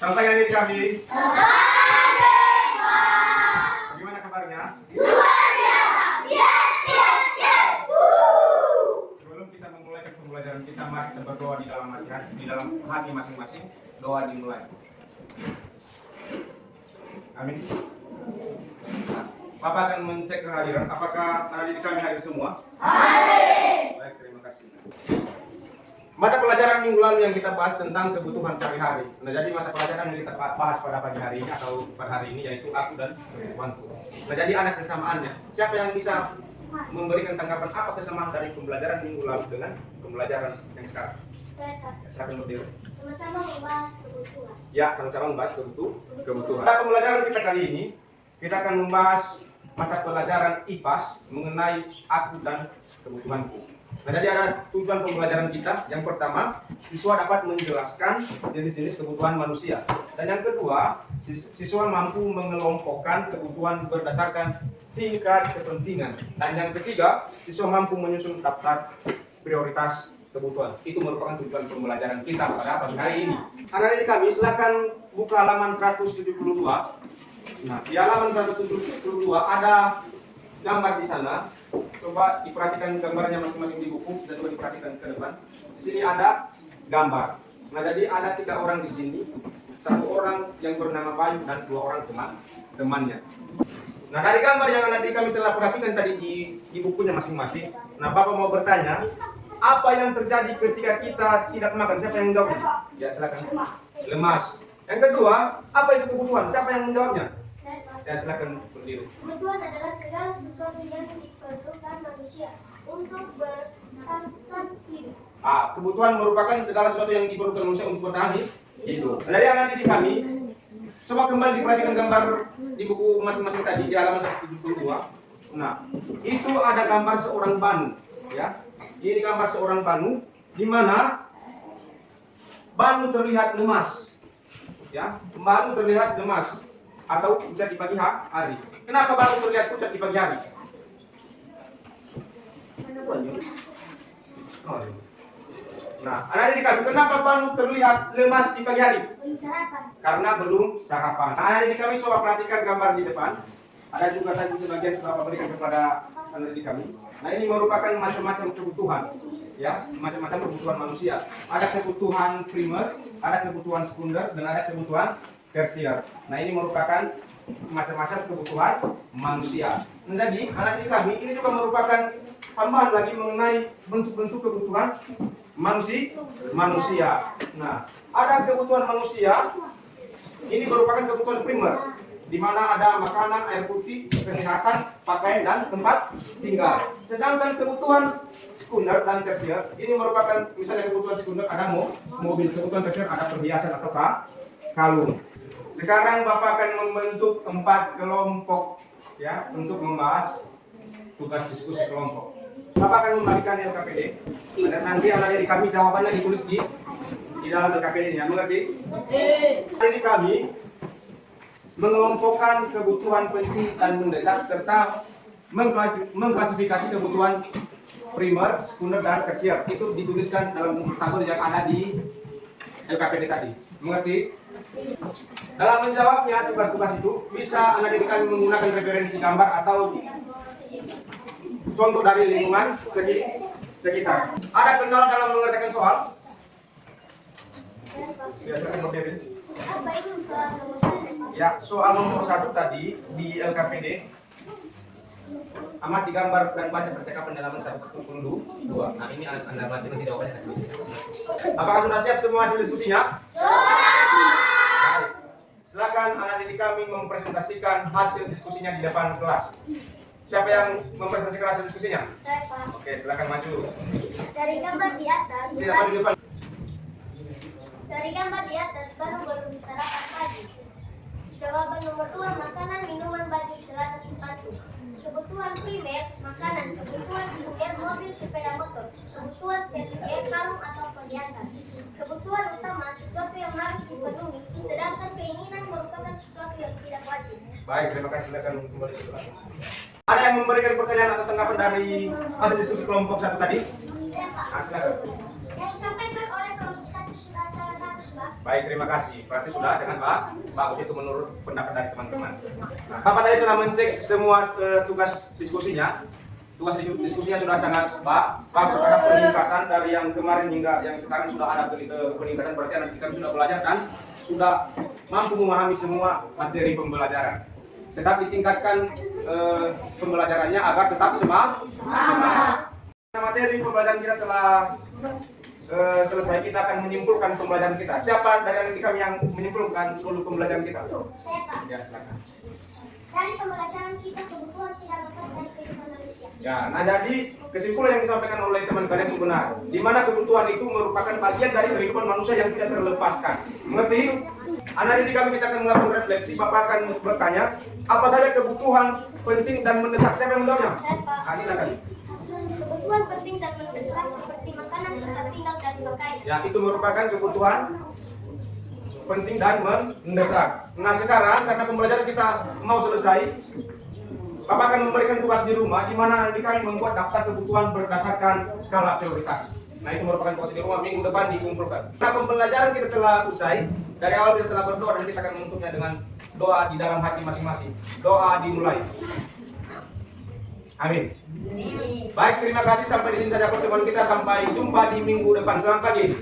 Selamat pagi adik kami. Bagaimana kabarnya? Luar biasa. Yes, yes, yes. Sebelum kita memulai pembelajaran kita, mari kita berdoa di dalam hati masing-masing. Doa dimulai. Amin. Nah, Papa akan mencek kehadiran. Apakah adik kami hadir semua? Hadir. Baik, terima kasih. Mata pelajaran minggu lalu yang kita bahas tentang kebutuhan sehari-hari. Nah, jadi mata pelajaran yang kita bahas pada pagi hari ini atau pada hari ini yaitu aku dan kebutuhanku. Nah, jadi ada kesamaannya. Siapa yang bisa memberikan tanggapan apa kesamaan dari pembelajaran minggu lalu dengan pembelajaran yang sekarang? Saya Kak. Silakan berdiri. Sama-sama membahas kebutuhan. Ya, sama-sama membahas kebutuhan. Pada pembelajaran kita kali ini, kita akan membahas mata pelajaran IPAS mengenai aku dan kebutuhanku. Nah, jadi ada tujuan pembelajaran kita. Yang pertama, siswa dapat menjelaskan jenis-jenis kebutuhan manusia. Dan yang kedua, siswa mampu mengelompokkan kebutuhan berdasarkan tingkat kepentingan. Dan yang ketiga, siswa mampu menyusun daftar prioritas kebutuhan. Itu merupakan tujuan pembelajaran kita pada pagi hari ini. Anak-adik kami, silakan buka halaman 172. Nah, di halaman 172 ada gambar di sana. Coba diperhatikan gambarnya masing-masing di buku dan coba diperhatikan ke depan. Di sini ada gambar. Nah, jadi ada 3 orang di sini. 1 orang yang bernama Bayu dan 2 orang temannya. Nah, dari gambar yang adik kami telah perhatikan tadi di bukunya masing-masing. Nah, Bapak mau bertanya, apa yang terjadi ketika kita tidak makan? Siapa yang menjawabnya? Ya, silakan. Lemas. Yang kedua, apa itu kebutuhan? Siapa yang menjawabnya? Ya, silakan berdiri. Kebutuhan adalah segala sesuatu yang diperlukan manusia untuk bertahan hidup. Kebutuhan merupakan segala sesuatu yang diperlukan manusia untuk bertahan hidup. Dari anak didik kami, coba kembali diperhatikan gambar di buku masing-masing tadi di halaman 172. Nah, itu ada gambar seorang banu, ya. Ini gambar seorang banu di mana banu terlihat lemas. Ya, banu terlihat lemas atau pucat di pagi hari. Kenapa banu terlihat pucat di pagi hari? Nah, anak didik kami, kenapa banu terlihat lemas di pagi hari? Belum sarapan. Karena belum sarapan. Nah, anak didik kami coba perhatikan gambar di depan. Ada juga tadi sebagian sudah Bapak berikan kepada anak didik kami. Nah, ini merupakan macam-macam kebutuhan, ya, macam-macam kebutuhan manusia. Ada kebutuhan primer, ada kebutuhan sekunder, dan ada kebutuhan tersier. Nah, ini merupakan macam-macam kebutuhan manusia. Nah, jadi anak didik kami ini juga merupakan tambahan lagi mengenai bentuk-bentuk kebutuhan manusia. Nah, ada kebutuhan manusia. Ini merupakan kebutuhan primer, di mana ada makanan, air putih, kesehatan, pakaian, dan tempat tinggal. Sedangkan kebutuhan sekunder dan tersier ini merupakan, misalnya kebutuhan sekunder ada mobil, kebutuhan tersier ada perhiasan atau kalung. Sekarang Bapak akan membentuk 4 kelompok, ya, untuk membahas tugas diskusi kelompok. Bapak akan membagikan LKPD dan nanti anak-adik kami jawabannya ditulis di dalam LKPD-nya. Mengerti? Anak-adik kami mengelompokkan kebutuhan penting dan mendesak serta mengklasifikasi kebutuhan primer, sekunder, dan tersier. Itu dituliskan dalam tabel yang ada di LKPD tadi. Mengerti? Dalam menjawabnya tugas-tugas itu bisa anak didik kami menggunakan referensi gambar atau contoh dari lingkungan sekitar. Ada kendala dalam mengerjakan soal? Biasakan modern. Apa itu soal nomor 1? Ya, soal nomor 1 tadi di LKPD. Amati gambar dan baca percakapan dalam 172. Nah, ini Anda baca nanti jawabannya. Apakah sudah siap semua hasil diskusinya? Silakan anak didik kami mempresentasikan hasil diskusinya di depan kelas. Siapa yang mempresentasikan hasil diskusinya? Saya Pak. Oke, silakan maju. Dari gambar di atas, Silakan di depan. baru belum sarapan pagi. Jawaban nomor 2, makanan, minuman, baju, celana, sepatu. Kebutuhan primer, makanan. Kebutuhan sekunder, mobil, sepeda motor. Kebutuhan tersier, kalung atau perhiasan. Kebutuhan utama, sesuatu yang harus dipenuhi, sedangkan keinginan merupakan sesuatu yang tidak wajib. Baik, terima kasih. Silakan kembali ke kelas. Ada yang memberikan pertanyaan atau tanggapan dari hasil diskusi kelompok 1 tadi? Saya Pak. Silakan. Yang disampaikan oleh kelompok 1 sudah sangat bagus, Pak. Baik, terima kasih. Berarti sudah jangan bahas bagus itu menurut pendapat dari teman-teman. Nah, Bapak tadi telah mencek semua tugas diskusinya. Tugas diskusinya sudah sangat bagus. Ada peningkatan dari yang kemarin hingga yang sekarang sudah ada peningkatan. Berarti anak kita sudah belajar dan sudah mampu memahami semua materi pembelajaran. Tetap ditingkatkan pembelajarannya agar tetap semangat. Materi pembelajaran kita telah selesai, kita akan menyimpulkan pembelajaran kita. Siapa dari anak kami yang menyimpulkan dulu pembelajaran kita? Saya Pak. Ya, silakan. Dari pembelajaran kita kebutuhan tidak lepas dari kehidupan manusia. Ya, nah jadi kesimpulan yang disampaikan oleh teman kalian itu benar. Di mana kebutuhan itu merupakan bagian dari kehidupan manusia yang tidak terlepaskan. Mengerti? Anak didik kami kita akan melakukan refleksi. Bapak akan bertanya, apa saja kebutuhan penting dan mendesak? Siapa yang menjawabnya? Saya Pak. Ah, silakan. Kebutuhan penting dan mendesak seperti makanan, tempat tinggal, dan pakaian. Ya, itu merupakan kebutuhan penting dan mendesak. Nah sekarang karena pembelajaran kita mau selesai, Bapak akan memberikan tugas di rumah di mana nanti kami membuat daftar kebutuhan berdasarkan skala prioritas. Nah itu merupakan tugas di rumah, minggu depan dikumpulkan. Nah pembelajaran kita telah usai, dari awal kita telah berdoa dan kita akan menutupnya dengan doa di dalam hati masing-masing. Doa dimulai. Amin. Baik, terima kasih, sampai di sini saja pertemuan kita. Sampai jumpa di minggu depan. Selamat pagi.